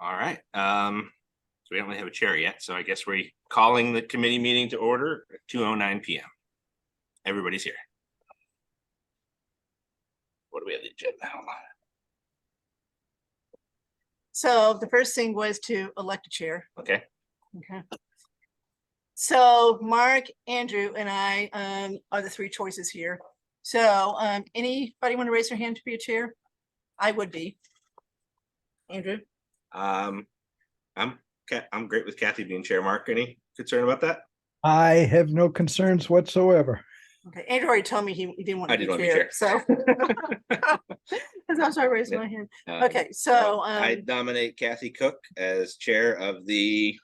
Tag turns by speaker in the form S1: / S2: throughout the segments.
S1: All right. So we don't really have a chair yet, so I guess we're calling the committee meeting to order at 2:09 p.m. Everybody's here. What do we have the agenda? Hold on.
S2: So the first thing was to elect a chair.
S1: Okay.
S2: Okay. So Mark, Andrew, and I are the three choices here. So anybody want to raise their hand to be a chair? I would be. Andrew?
S1: I'm great with Kathy being chair. Mark, any concern about that?
S3: I have no concerns whatsoever.
S2: Okay, Andrew already told me he didn't want to be
S1: want to
S2: chair, so that's why I raised my hand. Okay, so
S1: I nominate Kathy Cook as chair of the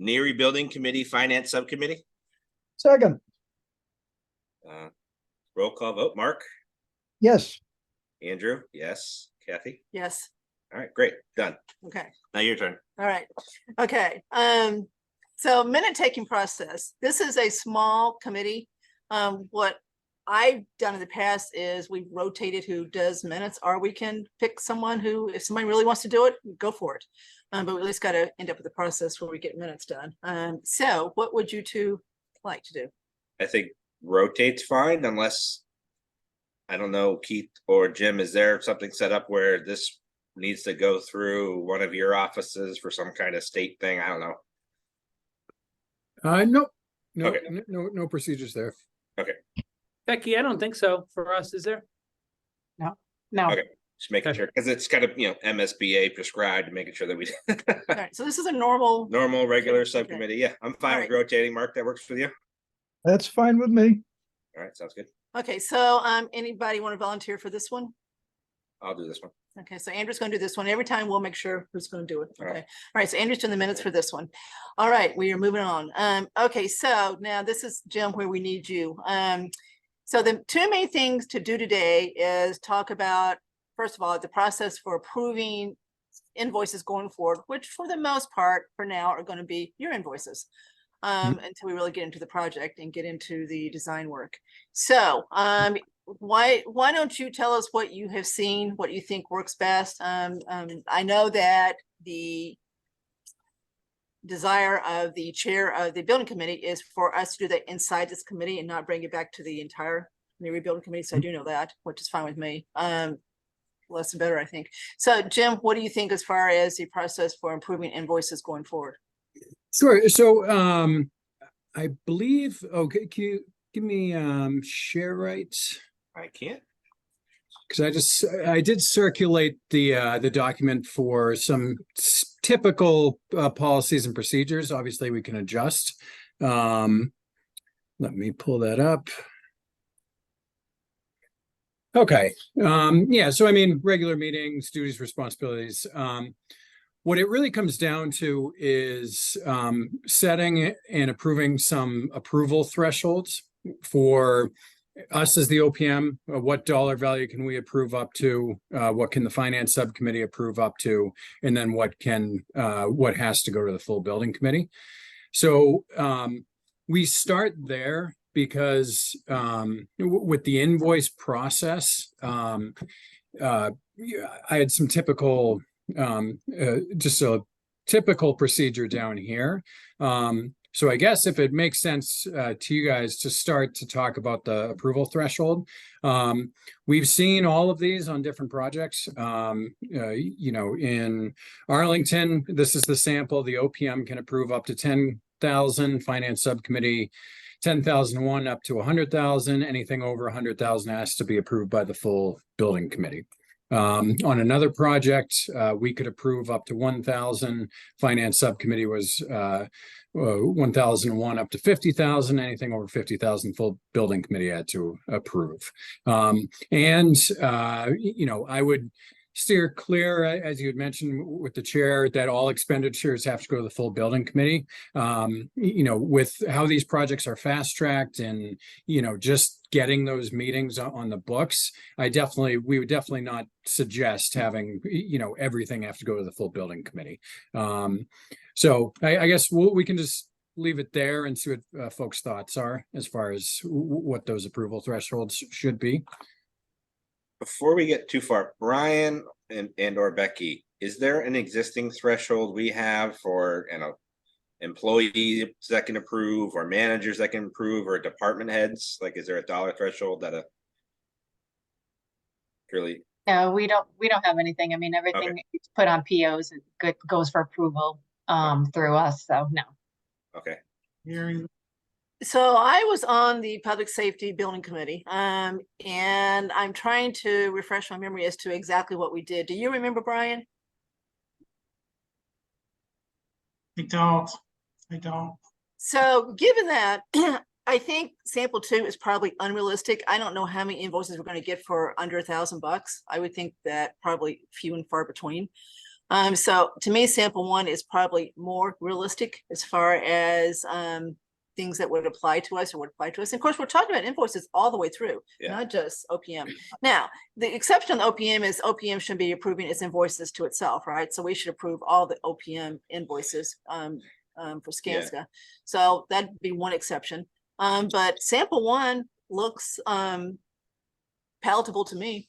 S1: Neary Building Committee Finance Subcommittee.
S3: Second.
S1: Roll call vote. Mark?
S3: Yes.
S1: Andrew? Yes. Kathy?
S2: yes.
S1: All right, great. Done.
S2: Okay.
S1: Now your turn.
S2: All right. Okay. So minute taking process. This is a small committee. What I've done in the past is we've rotated who does minutes, or we can pick someone who, if somebody really wants to do it, go for it. But we at least got to end up with a process where we get minutes done. So what would you two like to do?
S1: I think rotate's fine, unless, I don't know, Keith or Jim, is there something set up where this needs to go through one of your offices for some kind of state thing? I don't know.
S4: No,
S1: Okay.
S4: no procedures there.
S1: Okay.
S5: Becky, I don't think so for us, is there?
S2: No.
S1: Okay. Just making sure, because it's kind of, MSBA prescribed, making sure that we
S2: All right. So this is a normal.
S1: normal, regular
S2: Okay.
S1: subcommittee. Yeah, I'm fine
S2: All
S1: with
S2: right.
S1: rotating. Mark, that works for you?
S3: That's fine with me.
S1: All right, sounds good.
S2: Okay. So anybody want to volunteer for this one?
S1: I'll do this one.
S2: Okay, so Andrew's going to do this one. Every time we'll make sure who's going to do it.
S1: All
S2: Okay.
S1: right.
S2: All right. So Andrew's doing the minutes for this one. All right. We are moving on. Okay. So now this is Jim where we need you. So the two main things to do today is talk about, first of all, the process for approving invoices going forward, which for the most part for now are going to be your invoices. Until we really get into the project and get into the design work. So why don't you tell us what you have seen, what you think works best? I know that the desire of the chair of the building committee is for us to do that inside this committee and not bring it back to the entire rebuilding committee. So I do know that, which is fine with me. Less and better, I think. So Jim, what do you think as far as the process for improving invoices going forward?
S4: Sure. So I believe, okay, can you give me share rights?
S1: I can't.
S4: Because I did circulate the document for some typical policies and procedures. Obviously, we can adjust. Let me pull that up. Okay. Yeah. So I mean, regular meetings, duties, responsibilities. What it really comes down to is setting and approving some approval thresholds for us as the OPM. What dollar value can we approve up to? What can the finance subcommittee approve up to? And then what has to go to the full building committee? So we start there because with the invoice process, I had some typical just a typical procedure down here. So I guess if it makes sense to you guys to start to talk about the approval threshold, we've seen all of these on different projects. In Arlington, this is the sample. The OPM can approve up to 10,000, finance subcommittee 10,001 up to 100,000. Anything over 100,000 has to be approved by the full building committee. On another project, we could approve up to 1,000. Finance subcommittee was 1,001 up to 50,000. Anything over 50,000, full building committee had to approve. I would steer clear, as you had mentioned with the chair, that all expenditures have to go to the full building committee. With how these projects are fast tracked and, just getting those meetings on the books, we would definitely not suggest having, everything have to go to the full building committee. So I guess we can just leave it there and see what folks' thoughts are as far as what those approval thresholds should be.
S1: before we get too far, Brian and or Becky, is there an existing threshold we have for, employees that can approve, or managers that can approve, or department heads? Like, is there a dollar threshold that really?
S6: No, we don't have anything. I mean, everything is put on POs and goes for approval through us, so no.
S1: Okay.
S2: So I was on the Public Safety Building Committee, and I'm trying to refresh my memory as to exactly what we did. Do you remember, Brian?
S7: I don't.
S2: So given that, I think sample 2 is probably unrealistic. I don't know how many invoices we're going to get for under $1,000. I would think that probably few and far between. So to me, sample 1 is probably more realistic as far as things that would apply to us or would apply to us. And of course, we're talking about invoices all the way through, not just OPM. Now, the exception on the OPM is OPM should be approving its invoices to itself, right? So we should approve all the OPM invoices for Skanska. So that'd be one exception. But sample 1 looks palatable to me.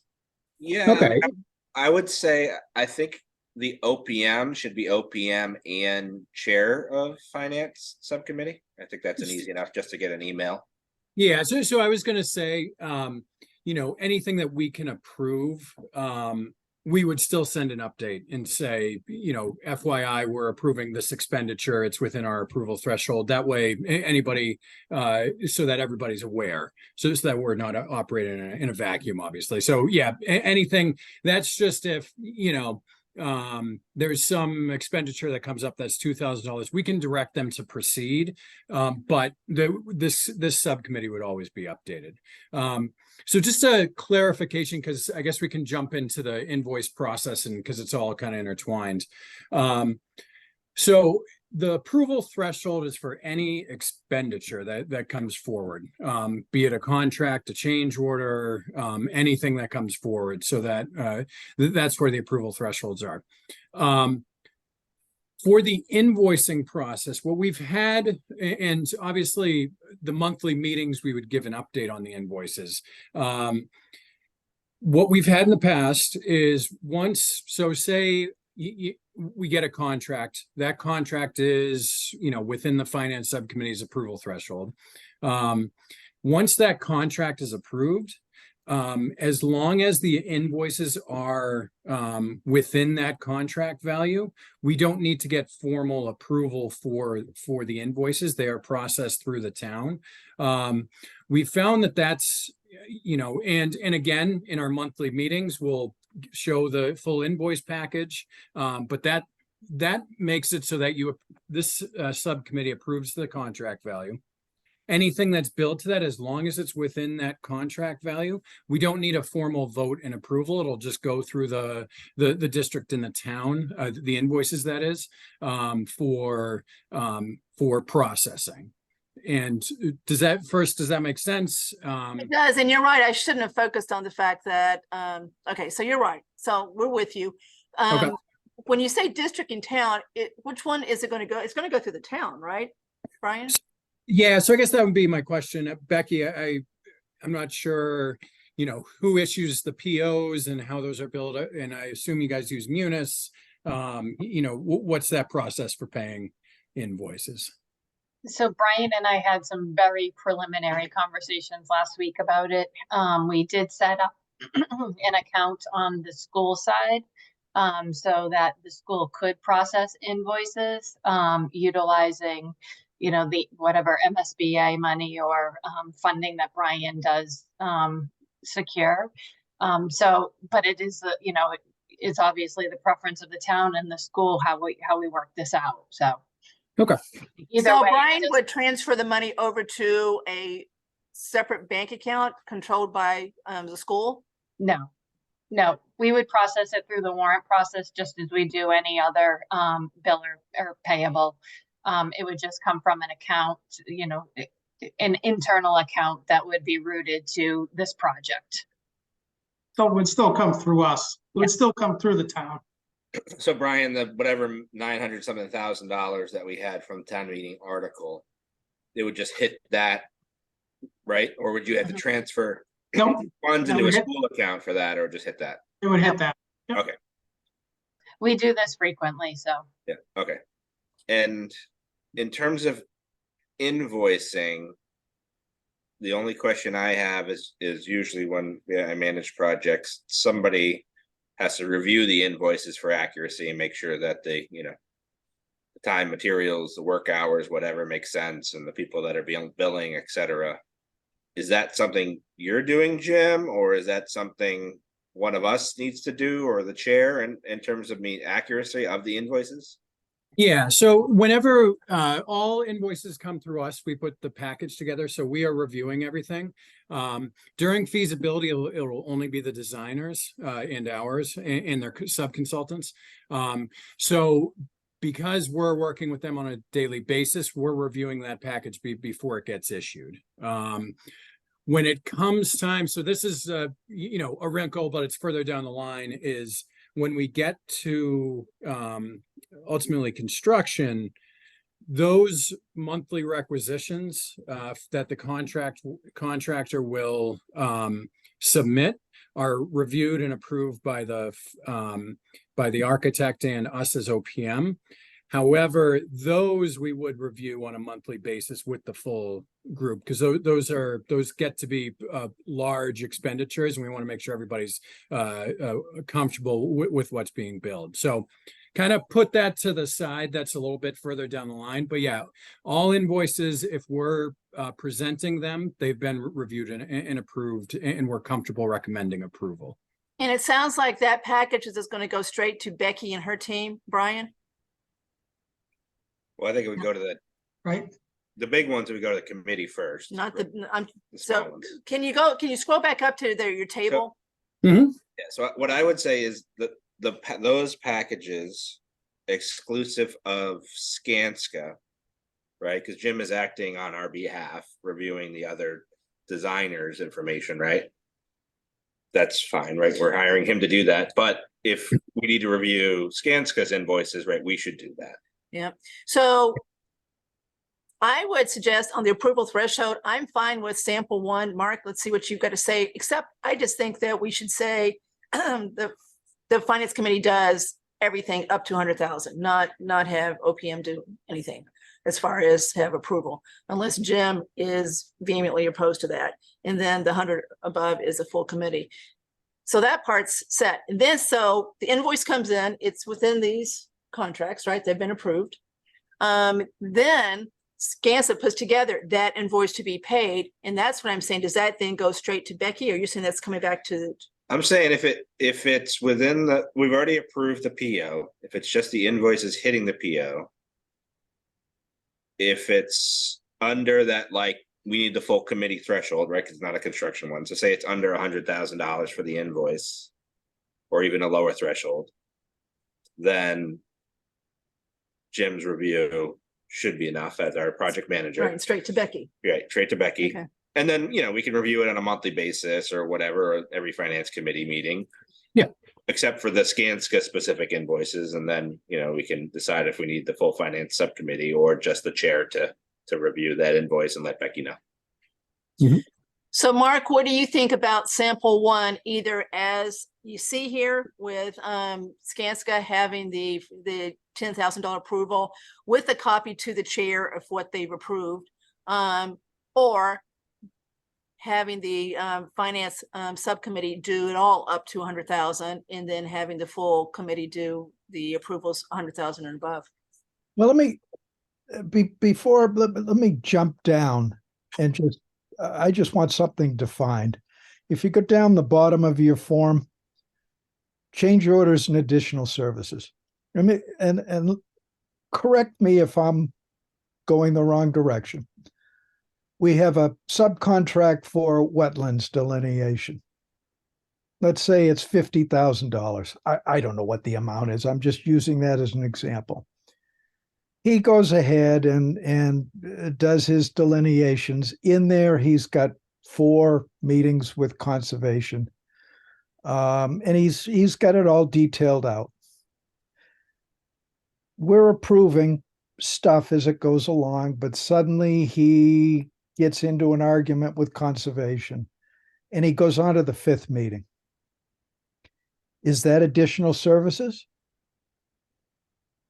S1: Yeah.
S4: Okay.
S1: I would say, I think the OPM should be OPM and chair of finance subcommittee. I think that's an easy enough just to get an email.
S4: Yeah, so I was gonna say, anything that we can approve, we would still send an update and say, FYI, we're approving this expenditure. It's within our approval threshold. That way, anybody, so that everybody's aware. So that we're not operating in a vacuum, obviously. So yeah, anything that's just if, there's some expenditure that comes up that's $2,000, we can direct them to proceed. But this subcommittee would always be updated. So just a clarification, because I guess we can jump into the invoice process and because it's all kind of intertwined. So the approval threshold is for any expenditure that comes forward, be it a contract, a change order, anything that comes forward. So that that's where the approval thresholds are. For the invoicing process, what we've had, and obviously the monthly meetings, we would give an update on the invoices. What we've had in the past is say we get a contract, that contract is, within the finance subcommittee's approval threshold. Once that contract is approved, as long as the invoices are within that contract value, we don't need to get formal approval for the invoices. They are processed through the town. We found that's, and again, in our monthly meetings, we'll show the full invoice package, but that makes it so that this subcommittee approves the contract value. Anything that's billed to that, as long as it's within that contract value, we don't need a formal vote and approval. It'll just go through the district and the town, the invoices that is, for processing. And does that make sense?
S2: It does, and you're right. I shouldn't have focused on the fact that, okay, so you're right. So we're with you.
S4: Okay.
S2: When you say district and town, which one is it going to go? It's going to go through the town, right, Brian?
S4: Yeah, so I guess that would be my question. Becky, I'm not sure, who issues the POs and how those are billed, and I assume you guys use Munis. What's that process for paying invoices?
S6: So Brian and I had some very preliminary conversations last week about it. We did set up an account on the school side, so that the school could process invoices, utilizing the whatever MSBA money or funding that Brian does secure. But it is it's obviously the preference of the town and the school how we work this out. So
S4: okay.
S2: So Brian would transfer the money over to a separate bank account controlled by the school?
S6: No, we would process it through the warrant process just as we do any other bill or payable. It would just come from an account, an internal account that would be routed to this project.
S7: So it would still come through us. It would still come through the town.
S1: So Brian, the whatever $900 something thousand that we had from town meeting article, it would just hit that, right? Or would you have to transfer
S7: Nope,
S1: funds
S7: No,
S1: into
S7: we
S1: a
S7: hit-
S1: school account for that, or just hit that?
S7: it would hit that. Yep.
S1: Okay,
S6: We do this frequently, so.
S1: yeah, okay. And in terms of invoicing, the only question I have is usually when I manage projects, somebody has to review the invoices for accuracy and make sure that they, the time, materials, the work hours, whatever makes sense, and the people that are billing, et cetera. Is that something you're doing, Jim, or is that something one of us needs to do, or the chair, in terms of accuracy of the invoices?
S4: Yeah, so whenever all invoices come through us, we put the package together. So we are reviewing everything. During feasibility, it'll only be the designers and ours and their sub-consultants. So because we're working with them on a daily basis, we're reviewing that package before it gets issued. When it comes time, so this is a wrinkle, but it's further down the line, is when we get to ultimately construction, those monthly requisitions that the contractor will submit are reviewed and approved by the architect and us as OPM. However, those we would review on a monthly basis with the full group, because those get to be large expenditures, and we want to make sure everybody's comfortable with what's being billed. So kind of put that to the side. That's a little bit further down the line. But yeah, all invoices, if we're presenting them, they've been reviewed and approved, and we're comfortable recommending approval.
S2: And it sounds like that package is just going to go straight to Becky and her team, Brian?
S1: Well, I think it would go to
S7: Right?
S1: the big ones, would go to the committee first.
S2: Not the,
S1: The small
S2: so
S1: ones.
S2: can you scroll back up to your table?
S1: Yeah, so what I would say is that those packages exclusive of Skanska, right? Because Jim is acting on our behalf, reviewing the other designers' information, right? That's fine, right? We're hiring him to do that. But if we need to review Skanska's invoices, right, we should do that.
S2: Yeah. So I would suggest on the approval threshold, I'm fine with sample one. Mark, let's see what you've got to say, except I just think that we should say the finance committee does everything up to 100,000, not have OPM do anything as far as have approval, unless Jim is vehemently opposed to that. And then the 100 above is a full committee. So that part's set. And then, so the invoice comes in, it's within these contracts, right? They've been approved. Then Skanska puts together that invoice to be paid. And that's what I'm saying. Does that then go straight to Becky, or you're saying that's coming back to?
S1: I'm saying if it's within we've already approved the PO, if it's just the invoices hitting the PO, if it's under that, like, we need the full committee threshold, right? Because it's not a construction one. So say it's under $100,000 for the invoice, or even a lower threshold, then Jim's review should be enough as our project manager.
S2: Right, straight to Becky.
S1: Right, straight to Becky.
S2: Okay.
S1: And then, we can review it on a monthly basis or whatever, or every finance committee meeting.
S4: Yeah.
S1: Except for the Skanska specific invoices. And then, we can decide if we need the full finance subcommittee or just the chair to review that invoice and let Becky know.
S2: So Mark, what do you think about sample one, either as you see here with Skanska having the $10,000 approval with a copy to the chair of what they've approved, or having the finance subcommittee do it all up to 100,000, and then having the full committee do the approvals 100,000 and above?
S3: Well, let me jump down and I just want something defined. If you go down the bottom of your form, change orders and additional services. And correct me if I'm going the wrong direction. We have a subcontract for wetlands delineation. Let's say it's $50,000. I don't know what the amount is. I'm just using that as an example. He goes ahead and does his delineations. In there, he's got 4 meetings with conservation. And he's got it all detailed out. We're approving stuff as it goes along, but suddenly he gets into an argument with conservation. and he goes on to the 5th meeting. Is that additional services?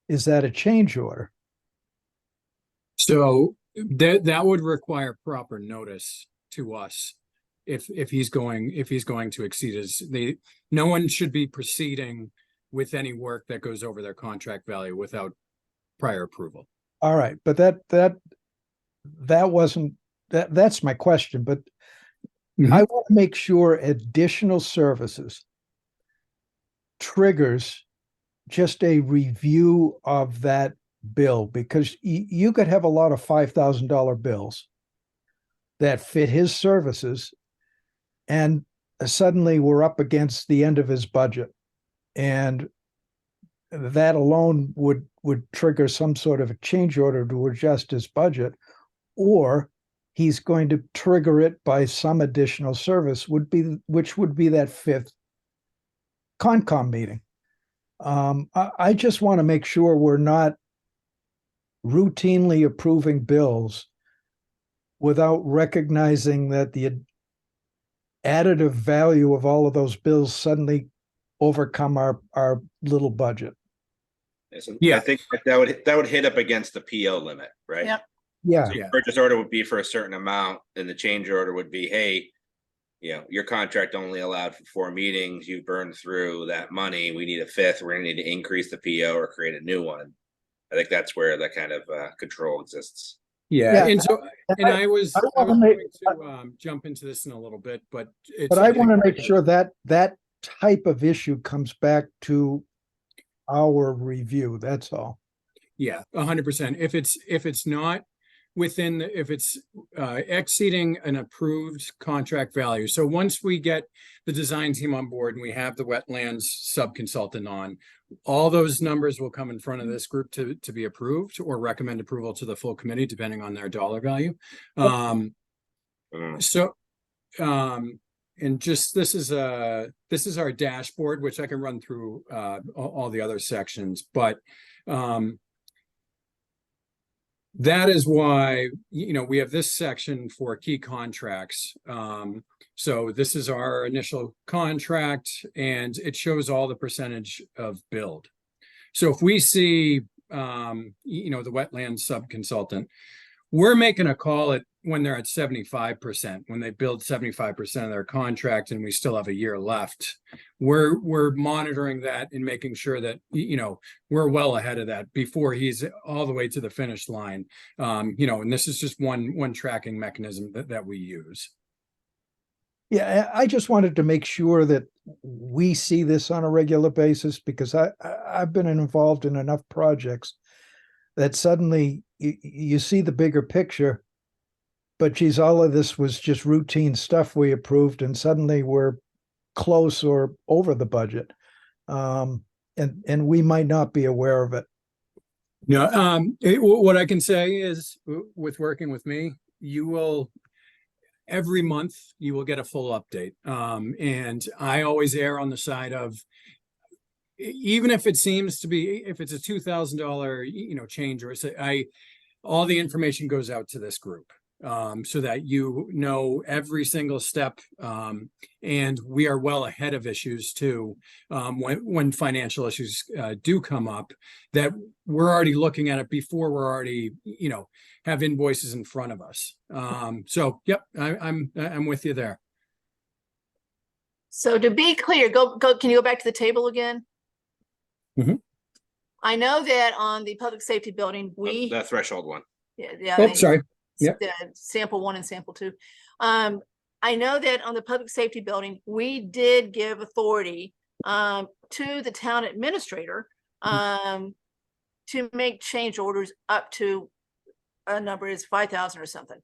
S3: Is that a change order?
S4: So that would require proper notice to us if he's going to exceed no one should be proceeding with any work that goes over their contract value without prior approval.
S3: All right, but that wasn't that's my question, but I want to make sure additional services triggers just a review of that bill, because you could have a lot of $5,000 bills that fit his services, and suddenly we're up against the end of his budget, and that alone would trigger some sort of a change order to adjust his budget, or he's going to trigger it by some additional service, which would be that 5th Concom meeting. I just want to make sure we're not routinely approving bills without recognizing that the additive value of all of those bills suddenly overcome our little budget.
S1: I think that would hit up against the PO limit, right?
S2: Yep.
S3: Yeah.
S1: So your purchase order would be for a certain amount, and the change order would be, hey, your contract only allowed for 4 meetings. You burned through that money. We need a 5th. We're going to need to increase the PO or create a new one. I think that's where that kind of control exists.
S4: Yeah, and so I was going to jump into this in a little bit, but
S3: I want to make sure that type of issue comes back to our review. That's all.
S4: Yeah, 100%. If it's not within, if it's exceeding an approved contract value. So once we get the design team on board and we have the wetlands sub-consultant on, all those numbers will come in front of this group to be approved or recommend approval to the full committee, depending on their dollar value. And just this is our dashboard, which I can run through all the other sections, but that is why, we have this section for key contracts. So this is our initial contract, and it shows all the percentage of build. So if we see, the wetland sub-consultant, we're making a call when they're at 75%, when they build 75% of their contract and we still have a year left. We're monitoring that and making sure that, we're well ahead of that before he's all the way to the finish line. And this is just one tracking mechanism that we use.
S3: Yeah, I just wanted to make sure that we see this on a regular basis, because I've been involved in enough projects that suddenly you see the bigger picture, but geez, all of this was just routine stuff we approved, and suddenly we're close or over the budget. And we might not be aware of it.
S4: Yeah. What I can say is, with working with me, every month you will get a full update. And I always err on the side of, even if it seems to be, if it's a $2,000, change, or all the information goes out to this group, so that every single step, and we are well ahead of issues too, when financial issues do come up, that we're already looking at it before we're already, have invoices in front of us. So yep, I'm with you there.
S2: So to be clear, can you go back to the table again?
S4: Mhm.
S2: I know that on the public safety building,
S1: The threshold one.
S2: yeah.
S4: Sorry. Yep.
S2: The sample 1 and sample 2. I know that on the public safety building, we did give authority to the town administrator to make change orders up to a number is 5,000 or something.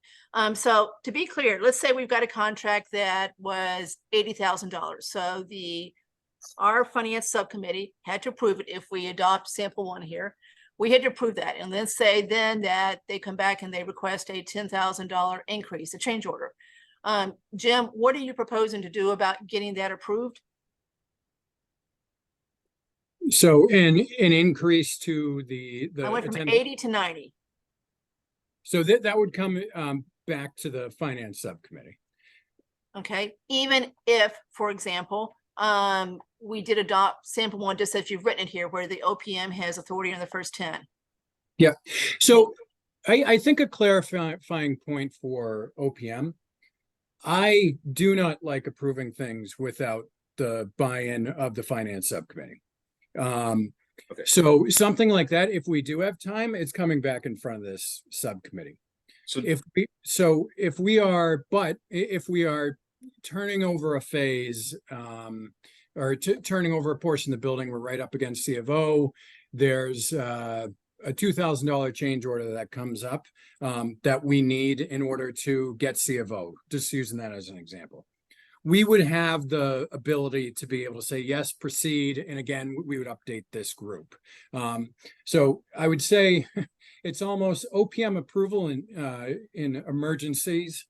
S2: So to be clear, let's say we've got a contract that was $80,000. So our finance subcommittee had to approve it. If we adopt sample 1 here, we had to approve that, and then say that they come back and they request a $10,000 increase, a change order. Jim, what are you proposing to do about getting that approved?
S4: So an increase to
S2: I went from 80 to 90.
S4: So that would come back to the finance subcommittee.
S2: Okay, even if, for example, we did adopt sample one, just as you've written it here, where the OPM has authority on the first 10.
S4: Yeah. So I think a clarifying point for OPM, I do not like approving things without the buy-in of the finance subcommittee.
S1: Okay.
S4: So something like that, if we do have time, it's coming back in front of this subcommittee.
S1: So
S4: If we are turning over a phase, or turning over a portion of the building, we're right up against C of O. There's a $2,000 change order that comes up that we need in order to get C of O. Just using that as an example, we would have the ability to be able to say yes, proceed, and again, we would update this group. So I would say it's almost OPM approval in emergencies.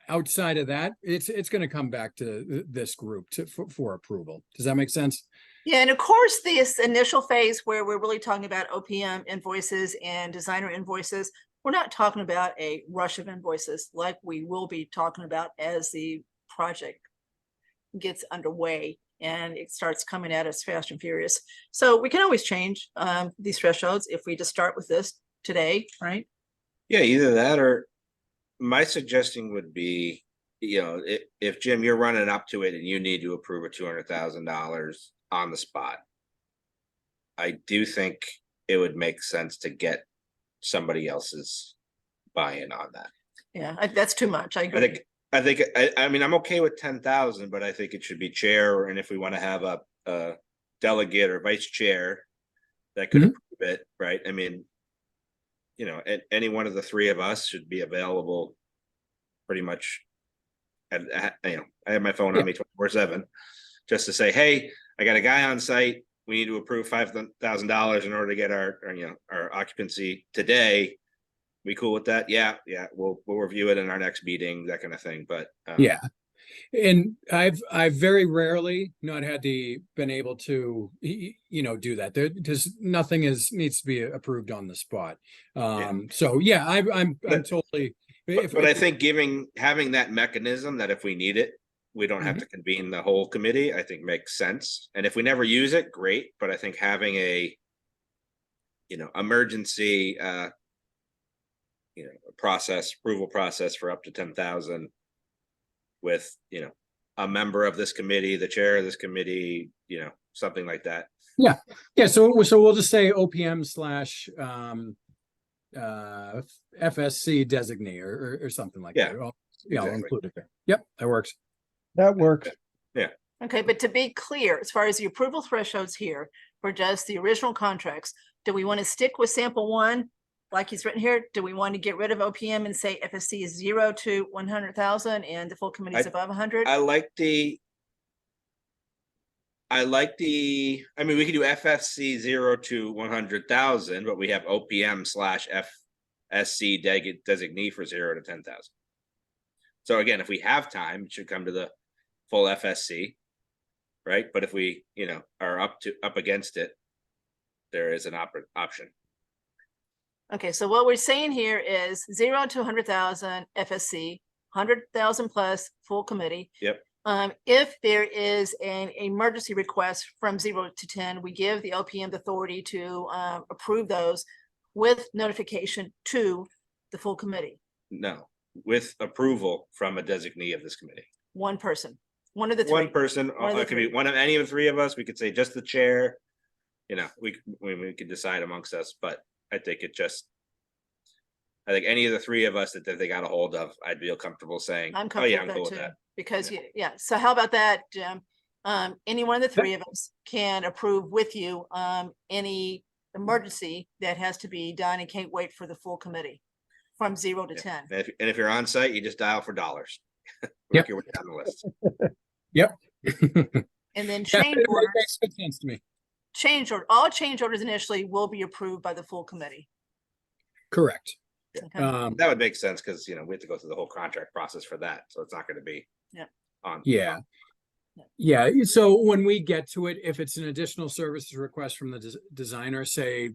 S4: Outside of that, it's going to come back to this group for approval. Does that make sense?
S2: Yeah, and of course, this initial phase where we're really talking about OPM invoices and designer invoices, we're not talking about a rush of invoices like we will be talking about as the project gets underway and it starts coming at us fast and furious. So we can always change these thresholds if we just start with this today, right?
S1: yeah, either that or my suggestion would be, if Jim, you're running up to it and you need to approve a $200,000 on the spot, I do think it would make sense to get somebody else's buy-in on that.
S2: Yeah, that's too much. I agree.
S1: I mean, I'm okay with 10,000, but I think it should be chair, and if we want to have a delegate or vice chair that could approve it, right? I mean, any one of the three of us should be available pretty much. I have my phone on me 24/7 just to say, hey, I got a guy on site. We need to approve $5,000 in order to get our occupancy today. We cool with that? Yeah. We'll review it in our next meeting, that kind of thing. But
S4: yeah. And I've very rarely not been able to, do that. There's nothing needs to be approved on the spot. So yeah, I'm totally.
S1: But I think having that mechanism that if we need it, we don't have to convene the whole committee, I think makes sense. And if we never use it, great. But I think having a, emergency, approval process for up to 10,000 with, a member of this committee, the chair of this committee, something like that.
S4: Yeah. So we'll just say OPM / FSC designee or something like that. I'll include it there. Yep, that works.
S3: That works.
S2: Okay, but to be clear, as far as the approval thresholds here for just the original contracts, do we want to stick with sample one, like he's written here? Do we want to get rid of OPM and say FSC is 0 to 100,000 and the full committee is above 100? I
S1: mean, we could do FFC 0 to 100,000, but we have OPM / FSC designee for 0 to 10,000. So again, if we have time, it should come to the full FSC, right? But if we, are up against it, there is an option.
S2: Okay, so what we're saying here is 0 to 100,000 FSC, 100,000 plus full committee.
S1: Yep.
S2: If there is an emergency request from 0 to 10, we give the OPM the authority to approve those with notification to the full committee.
S1: No, with approval from a designee of this committee.
S2: One person, one of the three.
S1: One person, it could be one of any of the three of us. We could say just the chair. We could decide amongst us, but I think any of the three of us that they got a hold of, I'd feel comfortable saying,
S2: I'm comfortable with that too. Because so how about that, Jim? Any one of the three of us can approve with you any emergency that has to be done and can't wait for the full committee from 0 to 10.
S1: And if you're on site, you just dial for dollars. Work your way down the list.
S4: Yep.
S2: And then change orders.
S4: Makes good sense to me.
S2: All change orders initially will be approved by the full committee.
S4: Correct.
S2: Okay.
S1: That would make sense because we have to go through the whole contract process for that, so it's not going to be on.
S4: Yeah. So when we get to it, if it's an additional services request from the designer, say,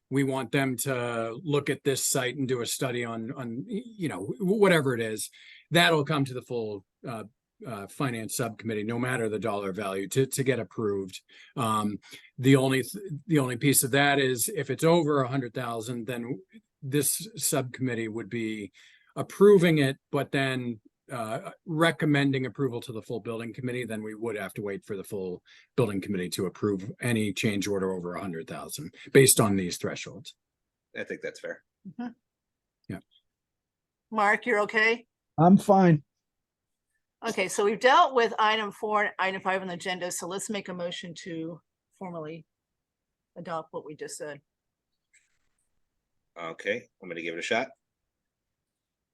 S4: we want them to look at this site and do a study on whatever it is, that'll come to the full finance subcommittee, no matter the dollar value, to get approved. The only piece of that is if it's over 100,000, then this subcommittee would be approving it, but then recommending approval to the full building committee. Then we would have to wait for the full building committee to approve any change order over 100,000 based on these thresholds.
S1: I think that's fair.
S2: Mark, you're okay?
S3: I'm fine.
S2: Okay, so we've dealt with item 4 and item 5 on the agenda, so let's make a motion to formally adopt what we just said.
S1: Okay, I'm gonna give it a shot.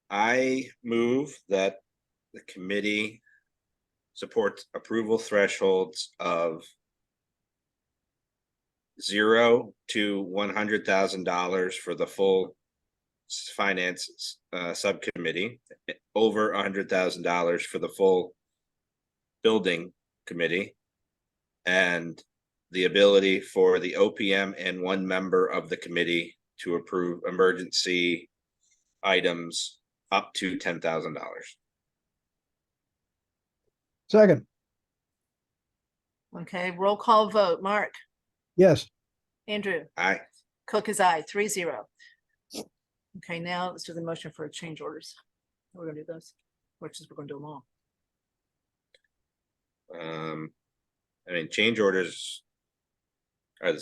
S1: I move that the committee supports approval thresholds of $0 to $100,000 for the full finance subcommittee, over $100,000 for the full building committee, and the ability for the OPM and one member of the committee to approve emergency items up to $10,000.
S3: Second,
S2: Okay, roll call vote. Mark,
S3: yes.
S2: Andrew,
S1: Aye.
S2: Cook is aye, 3-0. Okay, now let's do the motion for change orders. We're gonna do those, which is we're gonna do them all.
S1: I mean, change orders are,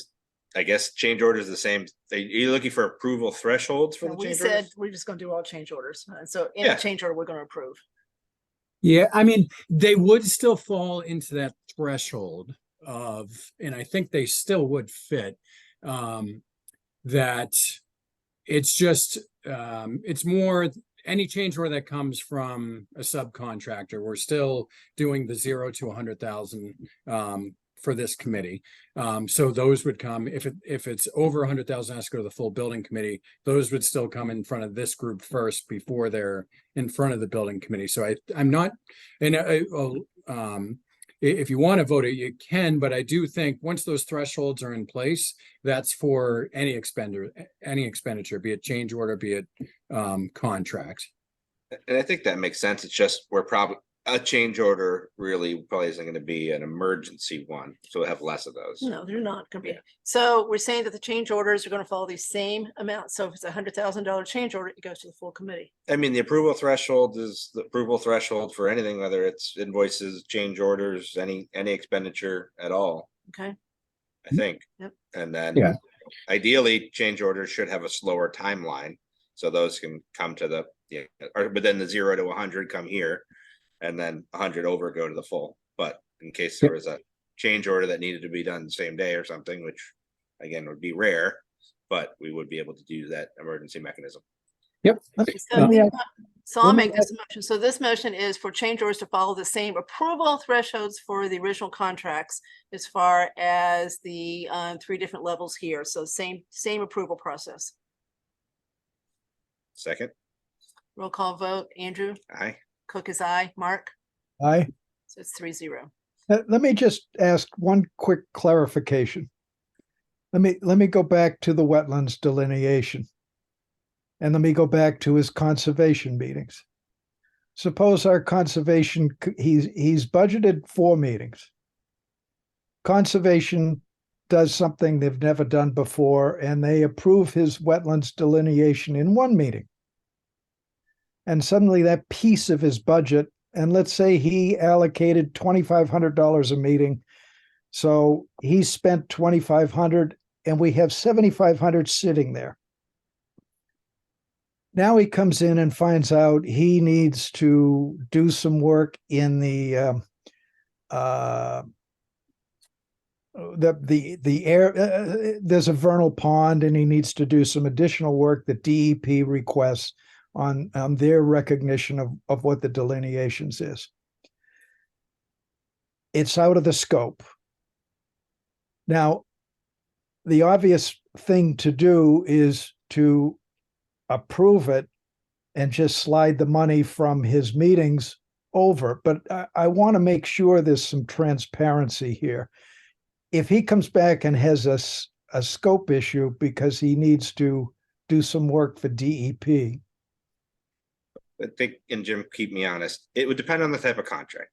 S1: I guess, change orders the same. Are you looking for approval thresholds for the
S2: We
S1: change
S2: said
S1: orders?
S2: we're just gonna do all change orders. So any
S1: Yeah.
S2: change order, we're gonna approve.
S4: Yeah, I mean, they would still fall into that threshold of, and I think they still would fit, that it's just, it's more any change order that comes from a subcontractor. We're still doing the 0 to 100,000 for this committee. So those would come, if it's over 100,000, has to go to the full building committee. Those would still come in front of this group first before they're in front of the building committee. So I'm not, and if you want to vote it, you can, but I do think once those thresholds are in place, that's for any expenditure, be it change order, be it contract.
S1: And I think that makes sense. It's just we're probably a change order really probably isn't going to be an emergency one, so we'll have less of those.
S2: No, they're not gonna be. So we're saying that the change orders are gonna follow the same amount. So if it's $100,000 change order, it goes to the full committee.
S1: I mean, the approval threshold is the approval threshold for anything, whether it's invoices, change orders, any expenditure at all,
S2: Okay,
S1: I think.
S2: Yep.
S1: And then
S4: Yeah.
S1: ideally, change orders should have a slower timeline. So those can come to the, but then the 0 to 100 come here. And then 100 over go to the full. But in case there was a change order that needed to be done the same day or something, which again would be rare, but we would be able to do that emergency mechanism.
S4: Yep.
S2: so I'll make this motion. So this motion is for change orders to follow the same approval thresholds for the original contracts as far as the 3 different levels here. So same approval process.
S1: Second,
S2: Roll call vote. Andrew,
S1: aye.
S2: Cook is aye. Mark,
S3: Aye.
S2: so it's 3-0.
S3: Let me just ask one quick clarification. Let me go back to the wetlands delineation. And let me go back to his conservation meetings. Suppose our conservation, he's budgeted 4 meetings. Conservation does something they've never done before, and they approve his wetlands delineation in 1 meeting. And suddenly that piece of his budget, and let's say he allocated $2,500 a meeting. So he spent $2,500 and we have $7,500 sitting there. Now he comes in and finds out he needs to do some work in the air. There's a vernal pond and he needs to do some additional work that DEP requests on their recognition of what the delineations is. It's out of the scope. Now, the obvious thing to do is to approve it and just slide the money from his meetings over. But I want to make sure there's some transparency here. If he comes back and has a scope issue because he needs to do some work for DEP,
S1: I think, and Jim, keep me honest, it would depend on the type of contract,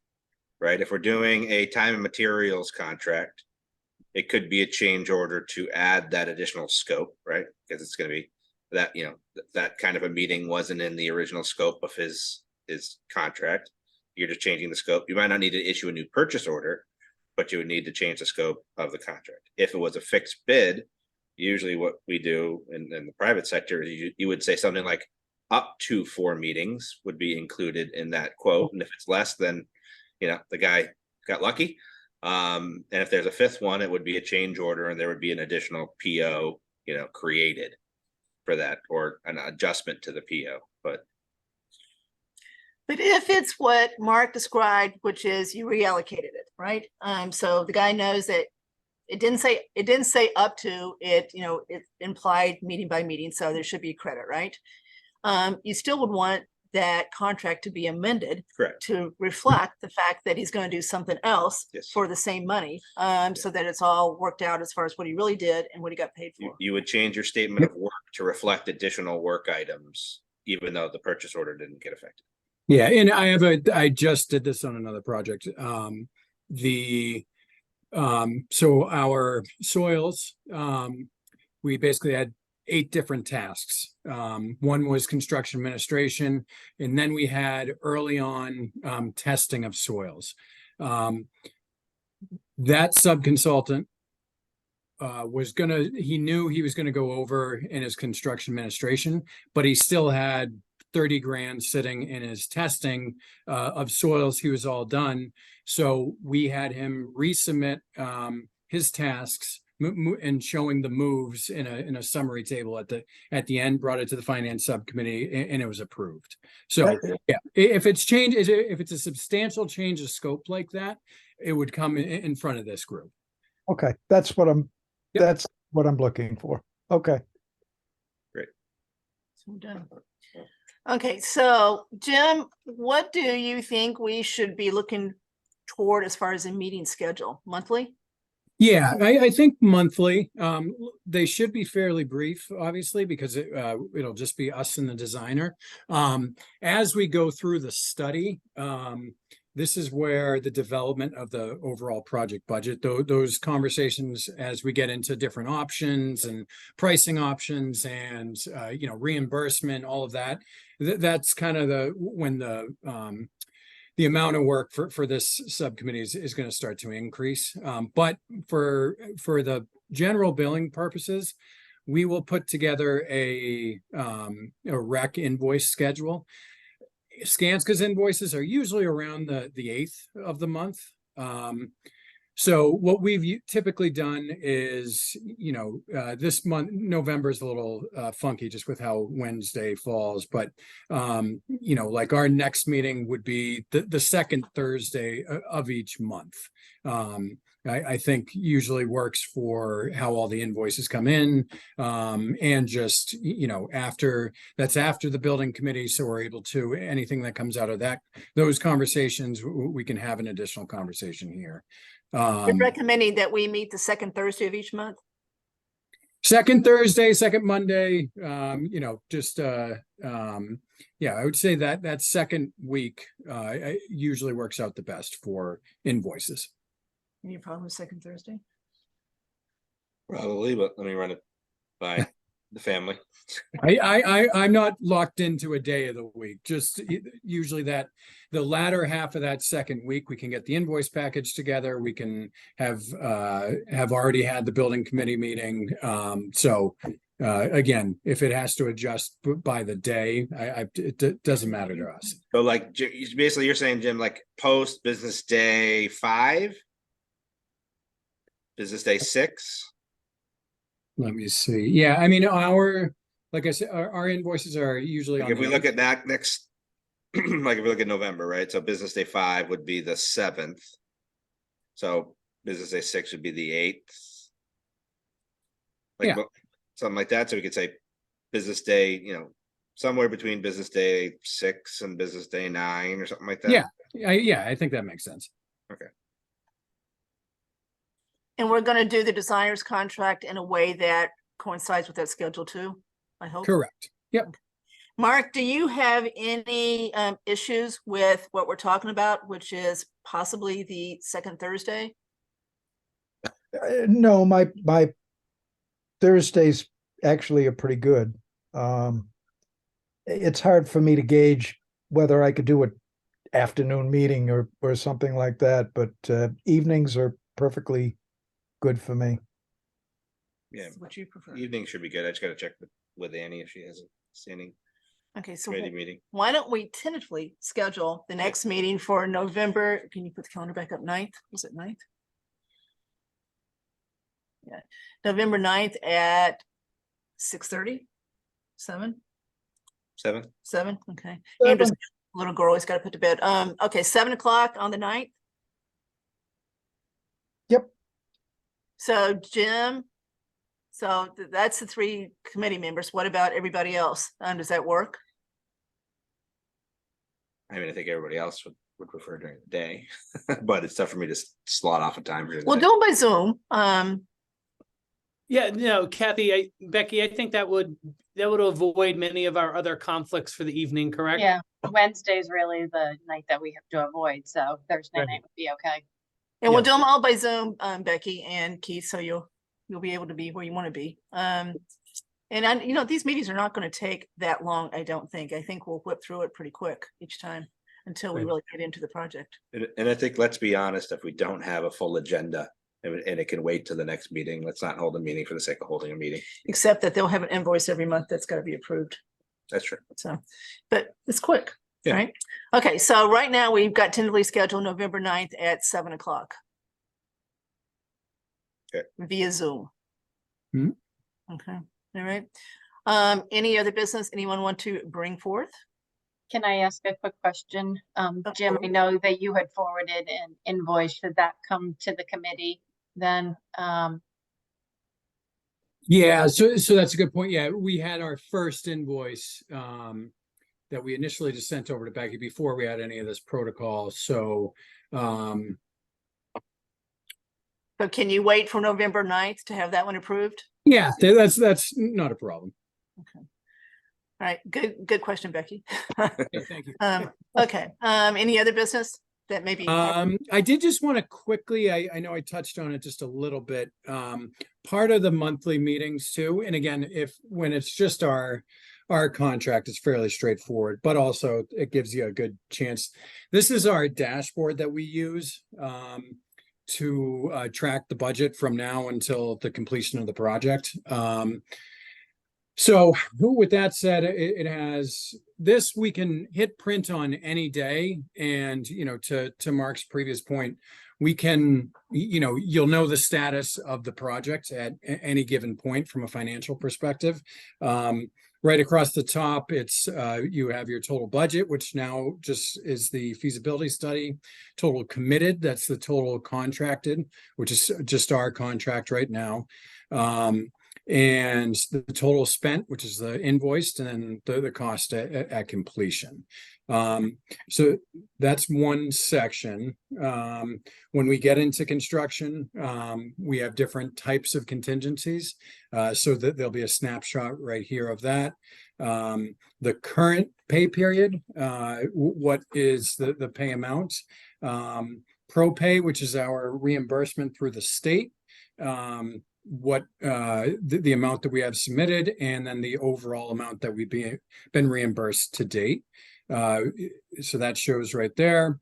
S1: right? If we're doing a time and materials contract, it could be a change order to add that additional scope, right? Because it's going to be that, that kind of a meeting wasn't in the original scope of his contract. You're just changing the scope. You might not need to issue a new purchase order, but you would need to change the scope of the contract. If it was a fixed bid, usually what we do in the private sector is you would say something like up to 4 meetings would be included in that quote. And if it's less, then, the guy got lucky. And if there's a 5th one, it would be a change order and there would be an additional PO, created for that, or an adjustment to the PO.
S2: But if it's what Mark described, which is you reallocated it, right? So the guy knows that it didn't say up to it, it implied meeting by meeting, so there should be credit, right? You still would want that contract to be amended.
S1: Correct.
S2: To reflect the fact that he's going to do something else.
S1: Yes.
S2: For the same money, so that it's all worked out as far as what he really did and what he got paid for.
S1: You would change your statement of work to reflect additional work items, even though the purchase order didn't get affected.
S4: Yeah, and I just did this on another project. So our soils, we basically had 8 different tasks. One was construction administration, and then we had early on testing of soils. That subconsultant he knew he was gonna go over in his construction administration, but he still had 30 grand sitting in his testing of soils. He was all done. So we had him resubmit his tasks and showing the moves in a summary table at the end, brought it to the finance subcommittee, and it was approved. So yeah, if it's a substantial change of scope like that, it would come in front of this group.
S3: Okay, that's what I'm looking for. Okay.
S1: Great.
S2: So we're done. Okay, so Jim, what do you think we should be looking toward as far as a meeting schedule? Monthly?
S4: Yeah, I think monthly. They should be fairly brief, obviously, because it'll just be us and the designer. As we go through the study, this is where the development of the overall project budget, those conversations as we get into different options and pricing options and reimbursement, all of that. That's kind of when the amount of work for this subcommittee is going to start to increase. But for the general billing purposes, we will put together a rec invoice schedule. Skanska's invoices are usually around the 8th of the month. So what we've typically done is, this month, November is a little funky just with how Wednesday falls, but, like our next meeting would be the second Thursday of each month. I think usually works for how all the invoices come in, and just, after the building committee. So we're able to, anything that comes out of those conversations, we can have an additional conversation here.
S2: You're recommending that we meet the second Thursday of each month?
S4: Second Thursday, second Monday, I would say that second week usually works out the best for invoices.
S2: Any problem with second Thursday?
S1: Probably, but let me run it by the family.
S4: I'm not locked into a day of the week. Just usually the latter half of that second week, we can get the invoice package together. We can have already had the building committee meeting. Again, if it has to adjust by the day, it doesn't matter to us.
S1: So like, basically you're saying, Jim, like post business day 5, business day 6.
S4: Let me see. Yeah, I mean, like I said, our invoices are usually
S1: Like if we look at that next, like if we look at November, right? So business day 5 would be the 7th. So business day 6 would be the 8th. Like something like that. So we could say business day, somewhere between business day 6 and business day 9 or something like that.
S4: Yeah, I think that makes sense.
S1: Okay.
S2: And we're going to do the designer's contract in a way that coincides with that schedule too, I hope.
S4: Correct. Yep.
S2: Mark, do you have any issues with what we're talking about, which is possibly the second Thursday?
S3: No, my Thursdays actually are pretty good. It's hard for me to gauge whether I could do an afternoon meeting or something like that, but evenings are perfectly good for me.
S1: Yeah,
S2: What you prefer?
S1: evening should be good. I just gotta check with Annie if she has a standing
S2: Okay, so
S1: committee meeting.
S2: why don't we tentatively schedule the next meeting for November? Can you put the calendar back up? 9th? Was it 9th? Yeah, November 9th at 6:30? 7?
S1: 7?
S2: 7, okay. Amber's little girl always got to put to bed. Okay, 7 o'clock on the 9th.
S3: Yep.
S2: So Jim, so that's the 3 committee members. What about everybody else? Does that work?
S1: I mean, I think everybody else would prefer during the day, but it's tough for me to slot off a time. during the
S2: We'll
S1: day.
S2: do them by Zoom.
S5: Yeah, no, Kathy, Becky, I think that would avoid many of our other conflicts for the evening, correct?
S6: Yeah, Wednesday's really the night that we have to avoid, so Thursday
S4: Right.
S6: night would be okay.
S2: And we'll
S4: Yeah.
S2: do them all by Zoom, Becky and Keith, so you'll be able to be where you want to be. And these meetings are not going to take that long, I don't think. I think we'll whip through it pretty quick each time until we
S4: Right.
S2: really get into the project.
S1: And I think, let's be honest, if we don't have a full agenda and it can wait to the next meeting, let's not hold a meeting for the sake of holding a meeting.
S2: Except that they'll have an invoice every month that's got to be approved.
S1: That's true.
S2: So, but it's quick,
S1: Yeah.
S2: right? Okay, so right now we've got tentatively scheduled November 9th at 7 o'clock.
S1: Okay.
S2: Via Zoom.
S4: Hmm.
S2: Okay, all right. Any other business anyone want to bring forth?
S6: Can I ask a quick question? Jim, I know that you had forwarded an invoice. Should that come to the committee then?
S4: Yeah, so that's a good point. Yeah, we had our first invoice that we initially just sent over to Becky before we had any of this protocol. So
S2: So can you wait for November 9th to have that one approved?
S4: yeah, that's not a problem.
S2: Okay. All right, good question, Becky.
S4: Okay, thank you.
S2: Okay, any other business that maybe?
S4: I did just want to quickly, I know I touched on it just a little bit. Part of the monthly meetings too, and again, when it's just our contract, it's fairly straightforward, but also it gives you a good chance. This is our dashboard that we use to track the budget from now until the completion of the project. So with that said, it has this, we can hit print on any day. And, to Mark's previous point, we can, you'll know the status of the project at any given point from a financial perspective. Right across the top, it's you have your total budget, which now just is the feasibility study. Total committed, that's the total contracted, which is just our contract right now. And the total spent, which is the invoiced, and then the cost at completion. So that's one section. When we get into construction, we have different types of contingencies. So that there'll be a snapshot right here of that. The current pay period, what is the pay amount? Pro pay, which is our reimbursement through the state. What the amount that we have submitted, and then the overall amount that we've been reimbursed to date. So that shows right there.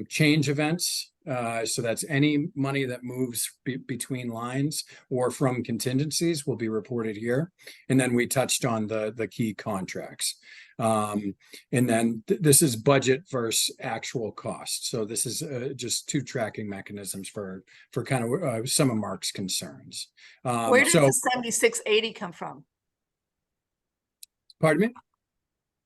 S4: Change events, so that's any money that moves between lines or from contingencies will be reported here. And then we touched on the key contracts. And then this is budget versus actual cost. So this is just two tracking mechanisms for kind of some of Mark's concerns.
S2: Where does the 7680 come from?
S4: Pardon me?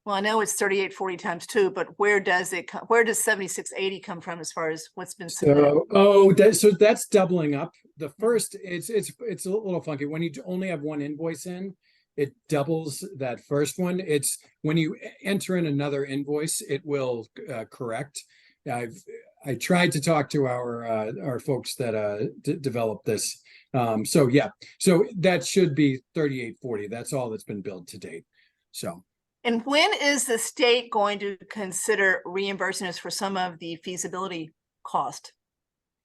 S2: Well, I know it's 3840 times 2, but where does 7680 come from as far as what's been submitted?
S4: So that's doubling up. The first, it's a little funky. When you only have one invoice in, it doubles that first one. It's when you enter in another invoice, it will correct. I tried to talk to our folks that developed this. So that should be 3840. That's all that's been billed to date. So
S2: And when is the state going to consider reimbursing us for some of the feasibility cost?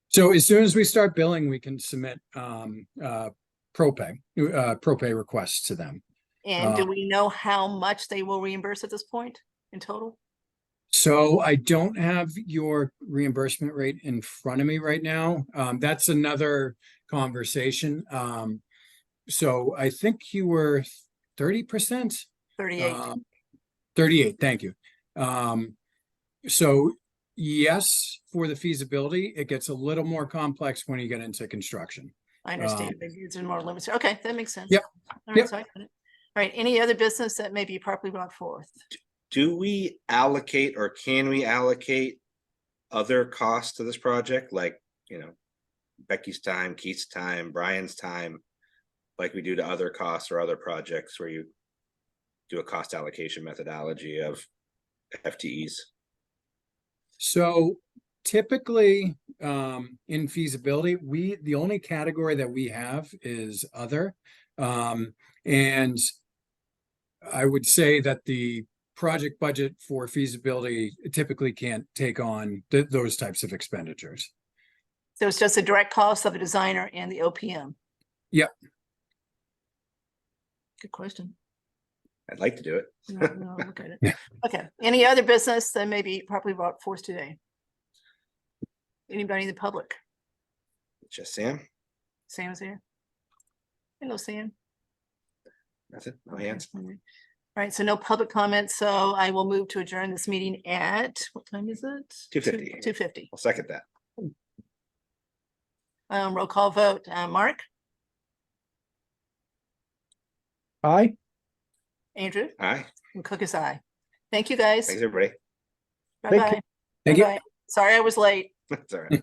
S4: So as soon as we start billing, we can submit propay requests to them.
S2: And do we know how much they will reimburse at this point in total?
S4: So I don't have your reimbursement rate in front of me right now. That's another conversation. So I think you were 30%.
S2: 38.
S4: 38, thank you. So yes, for the feasibility, it gets a little more complex when you get into construction.
S2: I understand. Maybe it's more limited. Okay, that makes sense.
S4: Yep.
S2: All right,
S4: Yep.
S2: so I got it. All right, any other business that may be properly brought forth?
S1: Do we allocate or can we allocate other costs to this project? Like, Becky's time, Keith's time, Brian's time, like we do to other costs or other projects where you do a cost allocation methodology of FTEs?
S4: So typically, in feasibility, the only category that we have is other. And I would say that the project budget for feasibility typically can't take on those types of expenditures.
S2: So it's just the direct cost of the designer and the OPM.
S4: Yep.
S2: Good question.
S1: I'd like to do it.
S2: No, look at it. Okay, any other business that may be properly brought forth today? Anybody in the public?
S1: Just Sam?
S2: Sam's here. Hello, Sam.
S1: That's it. No hands.
S2: All right, so no public comments, so I will move to adjourn this meeting at, what time is it?
S1: 2:50.
S2: 2:50.
S1: I'll second that.
S2: Roll call vote. Mark,
S3: Aye.
S2: Andrew,
S1: Aye.
S2: and Cook is aye. Thank you, guys.
S1: Thanks, everybody.
S3: Take care.
S2: Bye-bye.
S4: Thank you.
S2: Bye-bye. Sorry I was late.
S1: That's all right.